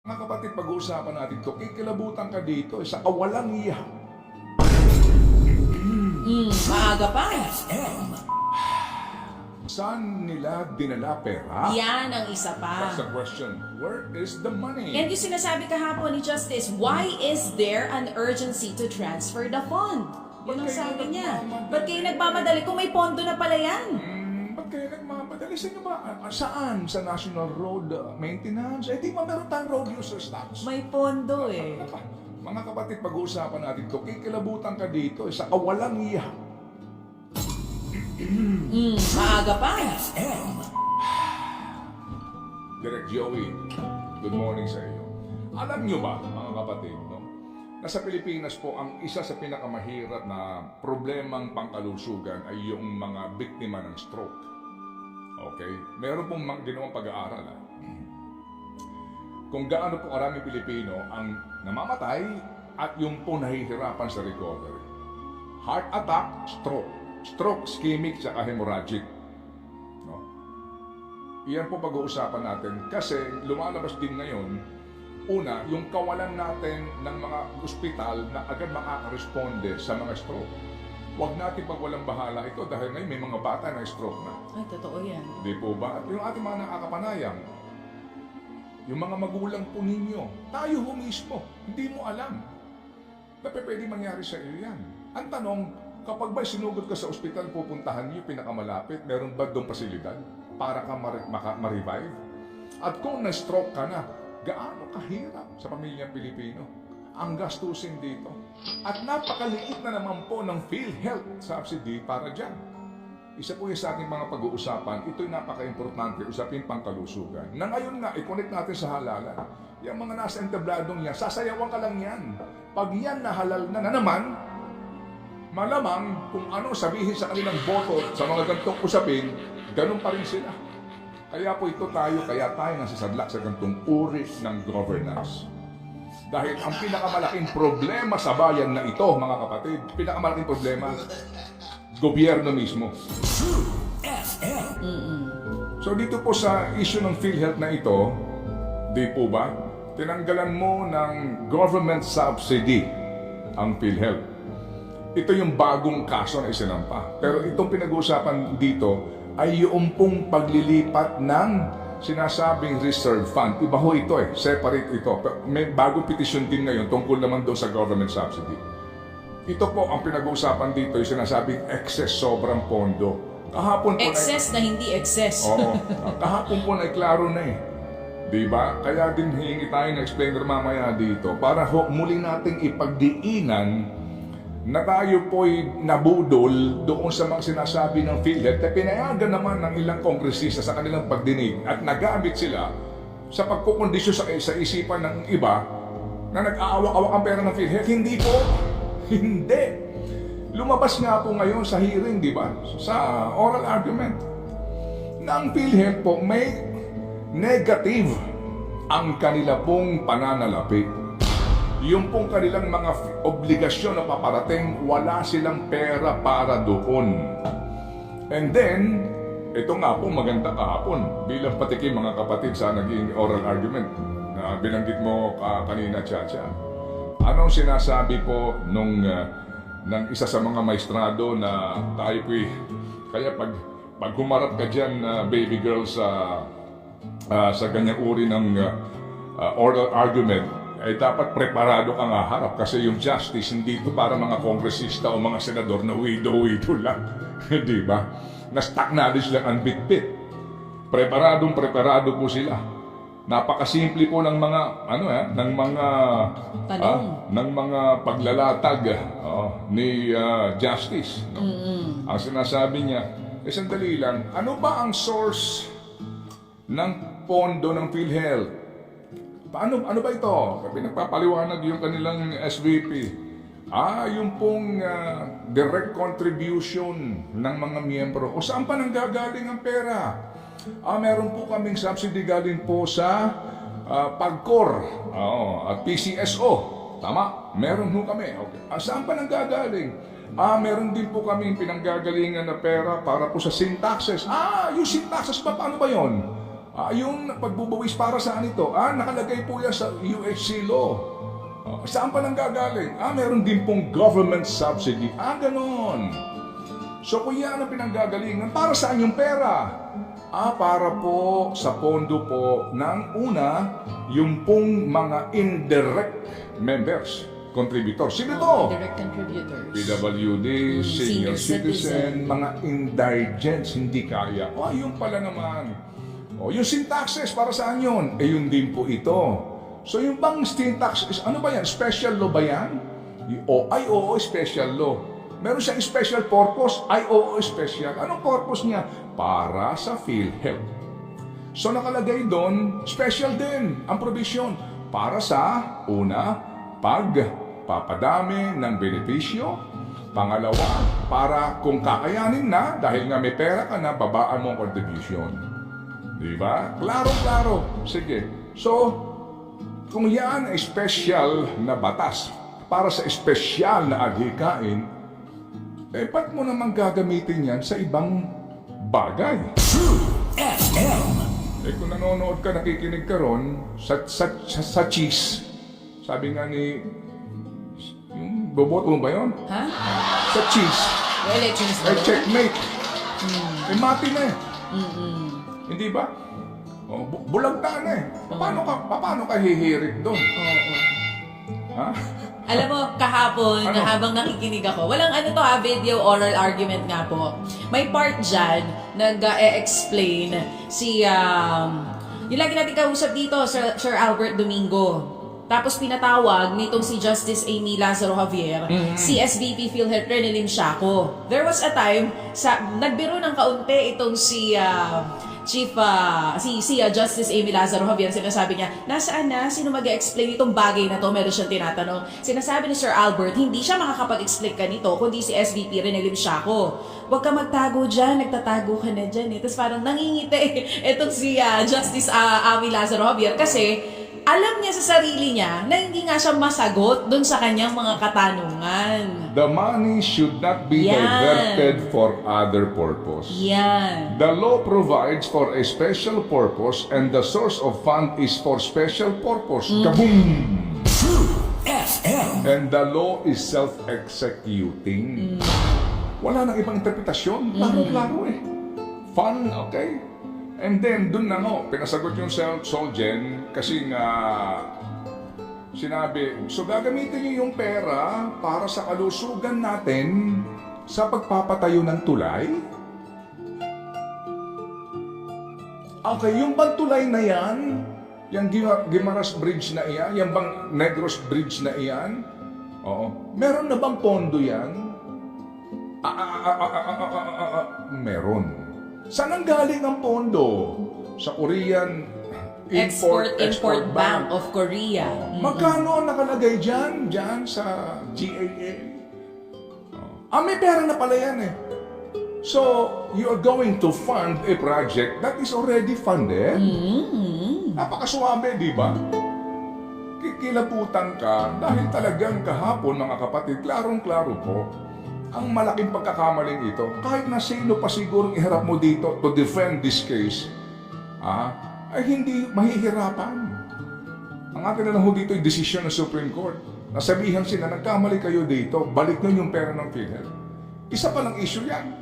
Mga kapatid, pag-uusapan natin ito, kikilabutan ka dito sa kawalang iya. Maaga pa. Saan nila dinala pera? Yan ang isa pa. That's the question. Where is the money? And yung sinasabi kahapon ni Justice, why is there an urgency to transfer the fund? Yun ang sabi niya. Ba't kayo nagmamadali kung may pondo na pala yan? Ba't kayo nagmamadali? Sa inyo ba? Saan? Sa National Road Maintenance? Eh di ba meron tayong road users tax? May pondo eh. Mga kapatid, pag-uusapan natin ito, kikilabutan ka dito sa kawalang iya. Maaga pa. Direk Joey, good morning sa iyo. Alam nyo ba, mga kapatid, no? Na sa Pilipinas po, ang isa sa pinakamahirap na problemang pangkalusugan ay yung mga biktima ng stroke. Okay? Meron pong ginawang pag-aaral. Kung gaano po karami Pilipino ang namamatay at yung po nahihirapan sa recovery. Heart attack, stroke. Stroke, ischemic, saka hemorrhagic. No? Iyan po pag-uusapan natin kasi lumalabas din ngayon, una, yung kawalan natin ng mga ospital na agad makakaresponde sa mga stroke. Huwag natin pagwalang bahala ito dahil ngayon may mga bata na stroke na. Ay, totoo yan. Di po ba? At yung ating mga nakakapanayam, yung mga magulang po ninyo, tayo ho mismo, hindi mo alam na pwede mangyari sa iyo yan. Ang tanong, kapag ba sinugod ka sa ospital, pupuntahan niyo pinakamalapit, meron ba doong pasilidad para ka ma-revive? At kung na-stroke ka na, gaano kahirap sa pamilyang Pilipino ang gastusin dito? At napakaliit na naman po ng PhilHealth subsidy para dyan. Isa po yung sa ating mga pag-uusapan, ito'y napaka-importante, usapin pangkalusugan. Na ngayon nga, i-connect natin sa halalan. Yung mga nasa entabladong yan, sasayawan ka lang yan. Pag yan nahalal na naman, malamang kung ano sabihin sa kanilang boto sa mga gantong usapin, ganun pa rin sila. Kaya po ito kaya tayo nasisadlak sa gantong uri ng governance. Dahil ang pinakamalaking problema sa bayan na ito, mga kapatid, pinakamalaking problema, gobyerno mismo. So dito po sa issue ng PhilHealth na ito, di po ba, tinanggalan mo ng government subsidy ang PhilHealth. Ito yung bagong kaso na isinampa. Pero itong pinag-uusapan dito ay yung pong paglilipat ng sinasabing reserve fund. Iba ho ito separate ito. May bagong petition din ngayon tungkol naman doon sa government subsidy. Ito po ang pinag-uusapan dito, yung sinasabing excess, sobrang pondo. Kahapon po Excess na hindi excess. Oo. Kahapon po na klaro na Diba? Kaya din hihingi tayo ng explainer mamaya dito para muli nating ipagdiinan na tayo po'y nabudol doon sa mga sinasabi ng PhilHealth na pinayagan naman ng ilang kongresista sa kanilang pagdinig at nagamit sila sa pagkukondisyon sa isipan ng iba na nag-aawak-awak ang pera ng PhilHealth. Hindi po. Hindi. Lumabas nga po ngayon sa hearing, di ba? Sa oral argument na ang PhilHealth po may negative ang kanila pong pananalapi. Yung pong kanilang mga obligasyon na paparating, wala silang pera para doon. And then, ito nga po maganda kahapon bilang patikim mga kapatid sa naging oral argument na binanggit mo kanina, Chacha. Anong sinasabi po ng isa sa mga maestrado na tayo po'y, kaya pag humarap ka dyan, baby girl, sa ganyang uri ng oral argument, ay dapat preparado ka nga harap kasi yung justice hindi ito para mga kongresista o mga senador na widow lang. Di ba? Na-stuck knowledge lang ang bit-bit. Preparado po sila. Napakasimple po ng mga ng mga paglalatag ni Justice. No? Ang sinasabi niya, sandali lang, ano ba ang source ng pondo ng PhilHealth? Ano ba ito? Pinagpapaliwanag yung kanilang SVP. Yung pong direct contribution ng mga miyembro. O saan pa nanggagaling ang pera? Meron po kaming subsidy galing po sa PAGCOR at PCSO. Tama? Meron po kami. Okay. Saan pa nanggagaling? Meron din po kaming pinanggagalingan na pera para po sa sin taxes. Yung sin taxes pa, paano ba yon? Yung pagbubuwis para saan ito? Nakalagay po yan sa UHC law. Saan pa nang gagaling? Meron din pong government subsidy. Ganon. So kung yan ang pinanggagalingan, para saan yung pera? Para po sa pondo po ng una, yung pong mga indirect members, contributors. Sino to? Direct contributors. PWD, senior Senior citizen, mga indigents, hindi kaya. Yun pala naman. Yung sin taxes, para saan yun? Yun din po ito. So yung bang sin taxes, ano ba yan? Special law ba yan? Oo, special law. Meron siyang special purpose, oo, special. Anong purpose niya? Para sa PhilHealth. So nakalagay doon, special din ang provision para sa una, pagpapadami ng benepisyo. Pangalawa, para kung kakayanin na, dahil nga may pera ka na, babaan mo ang contribution. Di ba? Klaro. Sige. So, kung yan ay special na batas para sa special na adhikain, ba't mo naman gagamitin yan sa ibang bagay? True FM. Kung nanonood ka, nakikinig ka ron, sa cheese, sabi nga ni, yung boboto mo ba yun? Ha? Sa cheese, Yung elections na. checkmate. Mati na eh. Hindi ba? Bulagta na eh. Paano ka hihirit doon? Oo. Ha? Alam mo, kahapon, Ano? habang nakikinig ako, walang video, oral argument nga po. May part dyan, nag-explain si, yung lagi natin kausap dito, Sir Albert Domingo. Tapos pinatawag nitong si Justice Amy Lazaro Javier, si SVP PhilHealth Renelim Shaco. There was a time, nagbiro ng kaunti itong si Justice Amy Lazaro Javier, sinasabi niya, nasaan na? Sino mag-explain itong bagay na to? Meron siyang tinatanong. Sinasabi ni Sir Albert, hindi siya makakapag-explain ka nito, kundi si SVP Renelim Shaco. Huwag ka magtago dyan, nagtatago ka na dyan. Tapos parang nangingiti itong si Justice Amy Lazaro Javier kasi alam niya sa sarili niya na hindi nga siya masagot dun sa kanyang mga katanungan. The money should not be Yan. diverted for other purpose. Yan. The law provides for a special purpose and the source of fund is for special purpose. Kaboom! True FM. And the law is self-executing. Wala nang ibang interpretasyon. Klaro-klaro eh. Fun, okay? And then, dun na pinasagot yung Solgen kasi nga sinabi, so gagamitin niyo yung pera para sa kalusugan natin sa pagpapatayo ng tulay? Okay, yung bang tulay na yan, yung Guimaras Bridge na iyan, yung bang Negros Bridge na iyan, meron na bang pondo yan? Meron. Saan ang galing ang pondo? Sa Korean Export-Import Bank of Korea. Magkano ang nakalagay dyan? Dyan sa GAA? May pera na pala yan eh. So, you're going to fund a project that is already funded? Napakasuwabe, di ba? Kikilabutan ka dahil talagang kahapon, mga kapatid, klarong-klaro po, ang malaking pagkakamaling ito, kahit na sino pa sigurong iharap mo dito to defend this case, ay hindi mahihirapan. Ang atin na lang ho dito ay desisyon ng Supreme Court. Nasabihan sila, nagkamali kayo dito, balik nyo yung pera ng PhilHealth. Isa palang issue yan.